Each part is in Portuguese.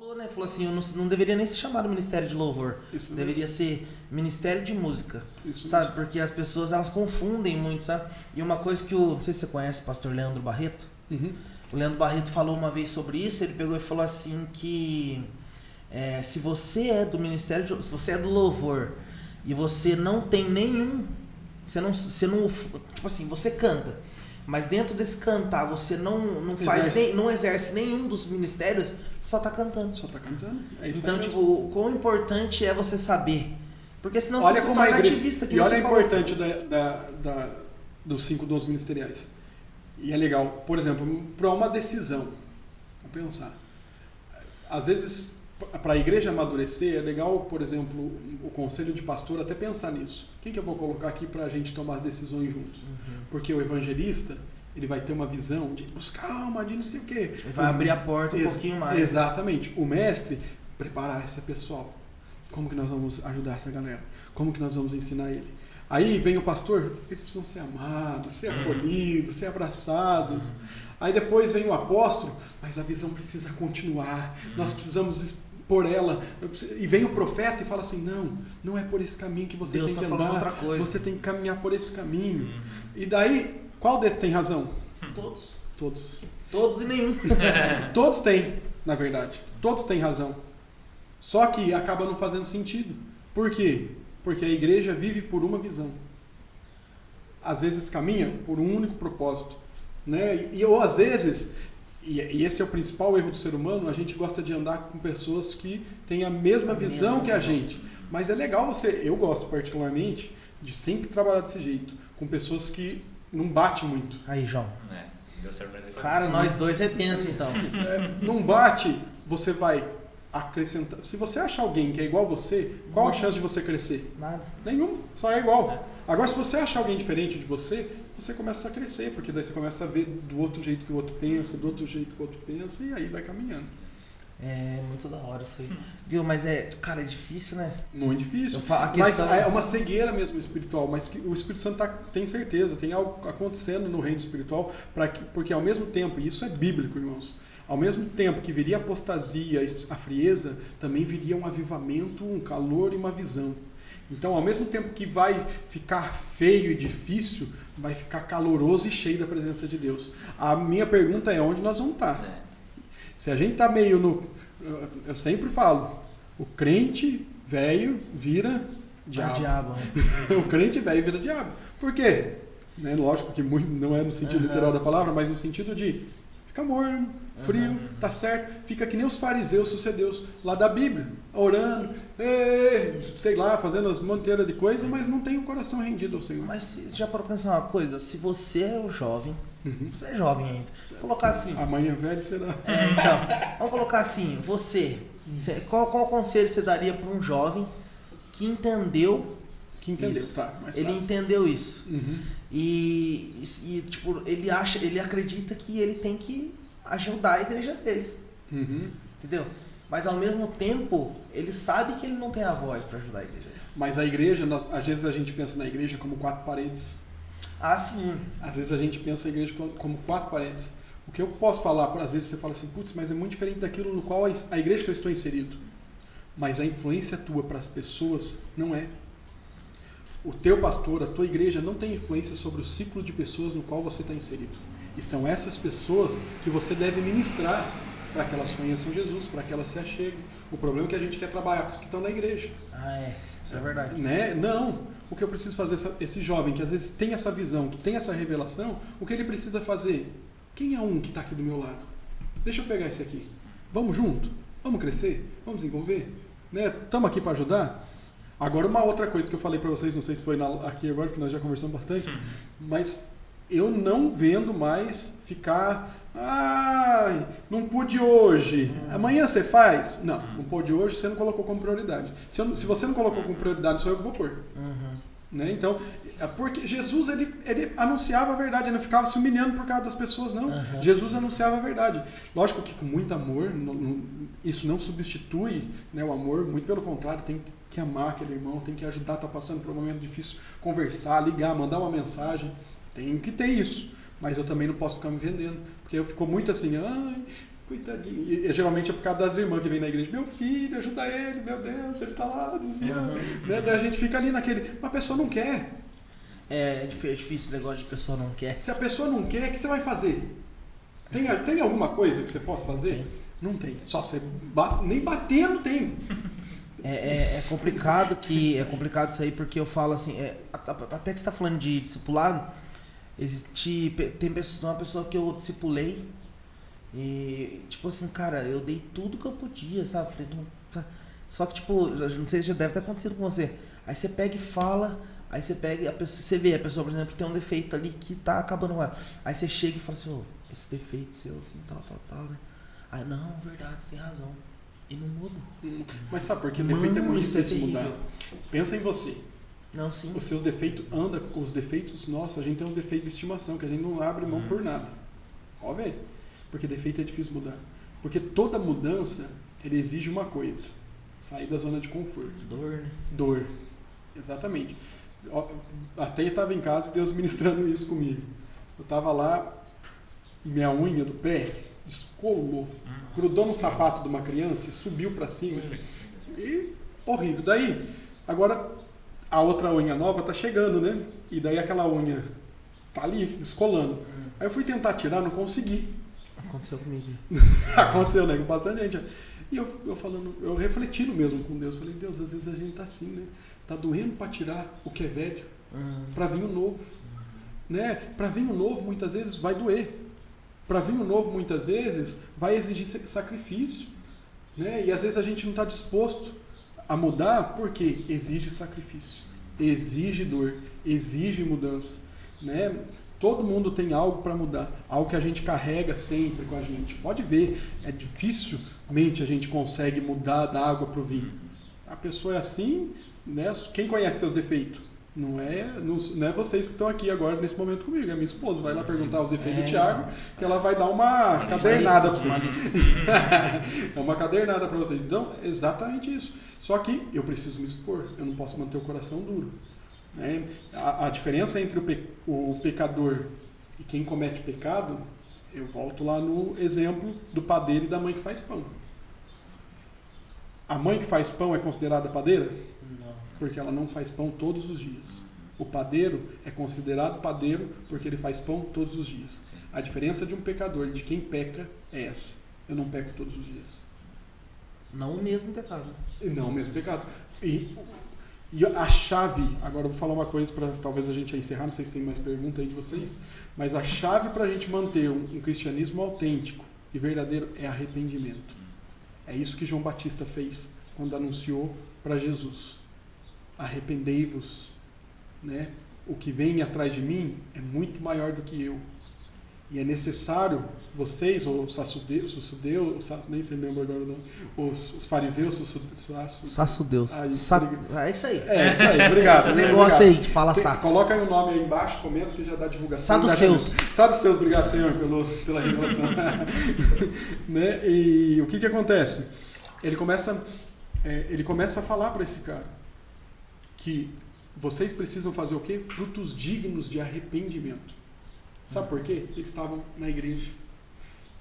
mudou, né? Falou assim, eu não deveria nem se chamar do Ministério de Louvor. Isso deveria mesmo. ser Ministério de Música. Isso sabe? mesmo. Porque as pessoas, elas confundem muito, sabe? E uma coisa que não sei se você conhece o pastor Leandro Barreto. Uhum. O Leandro Barreto falou uma vez sobre isso, ele pegou e falou assim que se você é do Ministério se você é do Louvor e você não tem nenhum, você não tipo assim, você canta, mas dentro desse cantar você não exerce nenhum dos ministérios, só tá cantando. Só tá cantando. É isso então, aí tipo, o quão importante é você saber, porque senão olha você se como torna a igreja, ativista. Que e olha você a falou. importante dos 5 dons ministeriais. E é legal, por exemplo, para uma decisão, vou pensar. Às vezes, para a igreja amadurecer, é legal, por exemplo, o conselho de pastor até pensar nisso. Quem que eu vou colocar aqui para a gente tomar as decisões juntos? Porque o evangelista, ele vai ter uma visão de buscar alma, de não sei o quê. Ele vai abrir a porta um pouquinho mais. Exatamente. O mestre, preparar esse pessoal. Como que nós vamos ajudar essa galera? Como que nós vamos ensinar ele? Aí vem o pastor, eles precisam ser amados, ser acolhidos, ser abraçados. Aí depois vem o apóstolo, mas a visão precisa continuar, nós precisamos expor ela. E vem o profeta e fala assim, não é por esse caminho que você Deus tem que tá falando andar, outra coisa. você tem que caminhar por esse caminho. E daí, qual desses tem razão? Todos. Todos E nenhum. Todos têm, na verdade. Todos têm razão. Só que acaba não fazendo sentido. Por quê? Porque a igreja vive por uma visão. Às vezes caminha por um único propósito. Né? Ou às vezes, e esse é o principal erro do ser humano, a gente gosta de andar com pessoas que têm a mesma visão que a gente. Mas é legal eu gosto particularmente, de sempre trabalhar desse jeito. Com pessoas que não batem muito. Aí, João. Deu certo. Cara, nós dois é benção, então. Não bate, você vai acrescentar. Se você achar alguém que é igual a você, qual a chance de você crescer? Nada. Nenhuma, só é igual. Agora, se você achar alguém diferente de você começa a crescer, porque daí você começa a ver do outro jeito que o outro pensa, do outro jeito que o outro pensa, e aí vai caminhando. É muito da hora isso aí. Viu? Mas cara, é difícil, né? Muito difícil. Mas é uma cegueira mesmo espiritual, mas que o Espírito Santo tem certeza, tem algo acontecendo no reino espiritual, porque ao mesmo tempo, e isso é bíblico, irmãos, ao mesmo tempo que viria a apostasia, a frieza, também viria um avivamento, um calor e uma visão. Então, ao mesmo tempo que vai ficar feio e difícil, vai ficar caloroso e cheio da presença de Deus. A minha pergunta é, onde nós vamos estar? Se a gente está meio no... Eu sempre falo, o crente velho vira diabo. O crente velho vira diabo. Por quê? Né? Lógico que não é no sentido literal da palavra, mas no sentido de fica morno, frio, tá certo, fica que nem os fariseus sucedeus lá da Bíblia, orando, sei lá, fazendo as monteiras de coisa, mas não tem o coração rendido ao Senhor. Mas já para pensar uma coisa, se você é o jovem, você é jovem ainda, vou colocar assim. Amanhã velho será. Então, vamos colocar assim, qual conselho você daria para um jovem que entendeu isso? Tá, ele entendeu isso. E tipo, ele acredita que ele tem que ajudar a igreja dele. Entendeu? Mas ao mesmo tempo, ele sabe que ele não tem a voz para ajudar a igreja dele. Mas a igreja, às vezes a gente pensa na igreja como 4 paredes. Ah, sim. Às vezes a gente pensa na igreja como 4 paredes. O que eu posso falar, às vezes você fala assim, putz, mas é muito diferente daquilo no qual a igreja que eu estou inserido. Mas a influência tua para as pessoas não é. O teu pastor, a tua igreja não tem influência sobre o ciclo de pessoas no qual você está inserido. E são essas pessoas que você deve ministrar para que elas conheçam Jesus, para que elas se acheguem. O problema é que a gente quer trabalhar com os que estão na igreja. Isso é verdade. Né? Não. O que eu preciso fazer, esse jovem que às vezes tem essa visão, que tem essa revelação, o que ele precisa fazer? Quem é um que está aqui do meu lado? Deixa eu pegar esse aqui. Vamos junto? Vamos crescer? Vamos desenvolver? Estamos aqui para ajudar? Agora, uma outra coisa que eu falei para vocês, não sei se foi aqui agora, porque nós já conversamos bastante, mas eu não vendo mais ficar, não pude hoje, amanhã você faz? Não pôde hoje, você não colocou como prioridade. Se você não colocou como prioridade, sou eu que vou pôr. Né? Então, porque Jesus, ele anunciava a verdade, ele não ficava se humilhando por causa das pessoas, não. Jesus anunciava a verdade. Lógico que com muito amor, isso não substitui, né, o amor, muito pelo contrário, tem que amar aquele irmão, tem que ajudar, tá passando por um momento difícil, conversar, ligar, mandar uma mensagem, tem que ter isso. Mas eu também não posso ficar me vendendo, porque eu fico muito assim, Coitadinho. E geralmente é por causa das irmãs que vem na igreja. Meu filho, ajuda ele, meu Deus, ele tá lá desviando. Né? Daí a gente fica ali naquele... Mas a pessoa não quer. É difícil esse negócio de pessoa não quer. Se a pessoa não quer, o que você vai fazer? Tem alguma coisa que você possa fazer? Tem. Não tem. Só você nem bater não tem. É complicado isso aí, porque eu falo assim, até que você tá falando de discipulado, tem uma pessoa que eu discipulei e, tipo assim, cara, eu dei tudo que eu podia, sabe? Falei, não, só que, tipo, não sei se já deve ter acontecido com você. Aí você pega e fala, aí você pega, você vê a pessoa, por exemplo, que tem um defeito ali que tá acabando com ela. Aí você chega e fala assim, esse defeito seu, assim, tal, né? Aí, não, verdade, você tem razão. E não muda. Mas sabe por quê? Defeito é muito difícil mudar. Pensa em você. Não, sim. Os seus defeitos os defeitos, nossa, a gente tem uns defeitos de estimação, que a gente não abre mão por nada. Ó, velho. Porque defeito é difícil mudar. Porque toda mudança, ele exige uma coisa. Sair da zona de conforto. Dor, né? Dor. Exatamente. Até eu estava em casa e Deus ministrando isso comigo. Eu estava lá, minha unha do pé descolou. Grudou no sapato de uma criança e subiu para cima. E horrível. Daí, agora a outra unha nova tá chegando, né? E daí aquela unha tá ali, descolando. Aí eu fui tentar tirar, não consegui. Aconteceu comigo. Aconteceu, né? Com bastante gente. E eu refletindo mesmo com Deus. Falei, Deus, às vezes a gente tá assim, né? Tá doendo para tirar o que é velho, para vir o novo. Né? Para vir o novo, muitas vezes, vai doer. Para vir o novo, muitas vezes, vai exigir sacrifício. Né? E às vezes a gente não está disposto a mudar porque exige sacrifício, exige dor, exige mudança. Né? Todo mundo tem algo para mudar, algo que a gente carrega sempre com a gente. Pode ver, é dificilmente a gente consegue mudar da água para o vinho. A pessoa é assim, né? Quem conhece seus defeitos? Não é vocês que estão aqui agora nesse momento comigo, é minha esposa. Vai lá perguntar os defeitos do Thiago, que ela vai dar uma cadernada para vocês. É uma cadernada para vocês. Então, é exatamente isso. Só que eu preciso me expor, eu não posso manter o coração duro. Né? A diferença entre o pecador e quem comete pecado, eu volto lá no exemplo do padeiro e da mãe que faz pão. A mãe que faz pão é considerada padeira? Não. Porque ela não faz pão todos os dias. O padeiro é considerado padeiro porque ele faz pão todos os dias. Sim. A diferença de um pecador, de quem peca, é essa. Eu não peco todos os dias. Não o mesmo pecado. Não o mesmo pecado. E a chave, agora eu vou falar uma coisa para talvez a gente encerrar, não sei se tem mais pergunta aí de vocês, mas a chave para a gente manter um cristianismo autêntico e verdadeiro é arrependimento. É isso que João Batista fez quando anunciou para Jesus. Arrependei-vos, né? O que vem atrás de mim é muito maior do que eu. E é necessário vocês, ou os saçudeus, nem se lembra agora não, os fariseus, saçudeus. É isso aí. É isso aí, obrigado. Esse negócio aí que fala saco. Coloca aí o nome aí embaixo, comenta que já dá divulgação. Saduceus. Saduceus, obrigado, Senhor, pela revelação. Né? E o que acontece? Ele começa a falar para esse cara que vocês precisam fazer o quê? Frutos dignos de arrependimento. Sabe por quê? Eles estavam na igreja.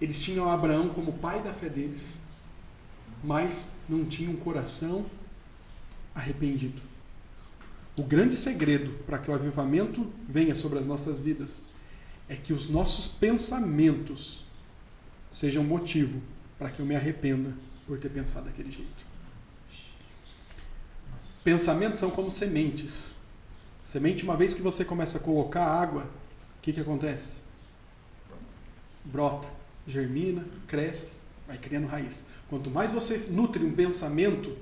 Eles tinham Abraão como pai da fé deles, mas não tinham um coração arrependido. O grande segredo para que o avivamento venha sobre as nossas vidas é que os nossos pensamentos sejam motivo para que eu me arrependa por ter pensado daquele jeito. Nossa. Pensamentos são como sementes. Semente, uma vez que você começa a colocar água, o que acontece? Brota, germina, cresce, vai criando raiz. Quanto mais você nutre um pensamento,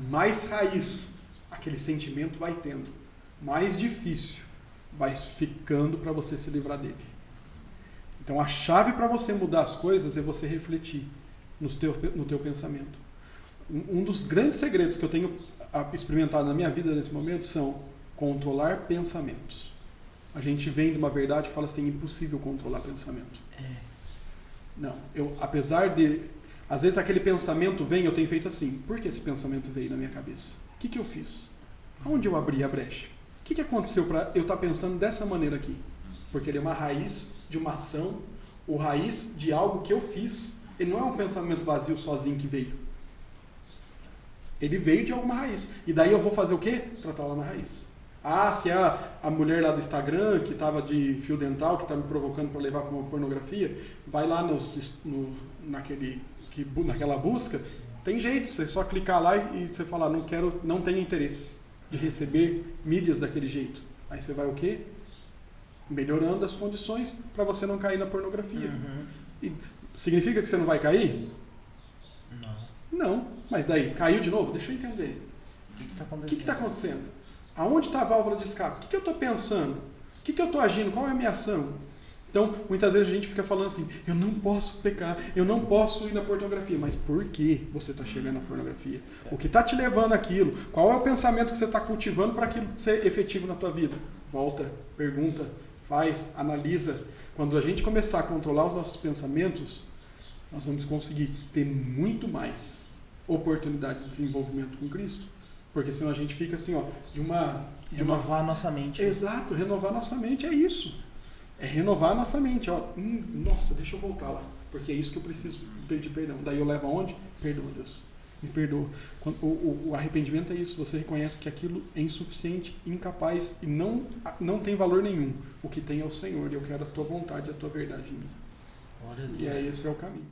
mais raiz aquele sentimento vai tendo. Mais difícil vai ficando para você se livrar dele. Então a chave para você mudar as coisas é você refletir no teu pensamento. Um dos grandes segredos que eu tenho experimentado na minha vida nesse momento são controlar pensamentos. A gente vem de uma verdade que fala assim, é impossível controlar pensamento. Não, apesar de... Às vezes aquele pensamento vem, eu tenho feito assim. Por que esse pensamento veio na minha cabeça? O que eu fiz? Aonde eu abri a brecha? O que aconteceu para eu estar pensando dessa maneira aqui? Porque ele é uma raiz de uma ação, ou raiz de algo que eu fiz Ele não é um pensamento vazio sozinho que veio. Ele veio de alguma raiz. E daí eu vou fazer o quê? Tratar lá na raiz. Ah, se é a mulher lá do Instagram que estava de fio dental, que está me provocando para levar para uma pornografia, vai lá naquela busca, tem jeito, você só clicar lá e você falar, não tenho interesse de receber mídias daquele jeito. Aí você vai o quê? Melhorando as condições para você não cair na pornografia. E significa que você não vai cair? Não. Mas daí, caiu de novo? Deixa eu entender. O que está acontecendo? Aonde está a válvula de escape? O que eu estou pensando? O que eu estou agindo? Qual é a minha ação? Então, muitas vezes a gente fica falando assim, eu não posso pecar, eu não posso ir na pornografia. Mas por que você está chegando na pornografia? O que está te levando àquilo? Qual é o pensamento que você está cultivando para aquilo ser efetivo na tua vida? Volta, pergunta, faz, analisa. Quando a gente começar a controlar os nossos pensamentos, nós vamos conseguir ter muito mais oportunidade de desenvolvimento com Cristo. Porque senão a gente fica assim, ó, renovar a nossa mente. Exato, renovar a nossa mente, é isso. É renovar a nossa mente, ó. Nossa, deixa eu voltar lá, porque é isso que eu preciso pedir perdão. Daí eu levo aonde? Perdoa, Deus. Me perdoa. O arrependimento é isso, você reconhece que aquilo é insuficiente, incapaz e não tem valor nenhum. O que tem é o Senhor, e eu quero a tua vontade, a tua verdade em mim. Glória a Deus. E esse é o caminho.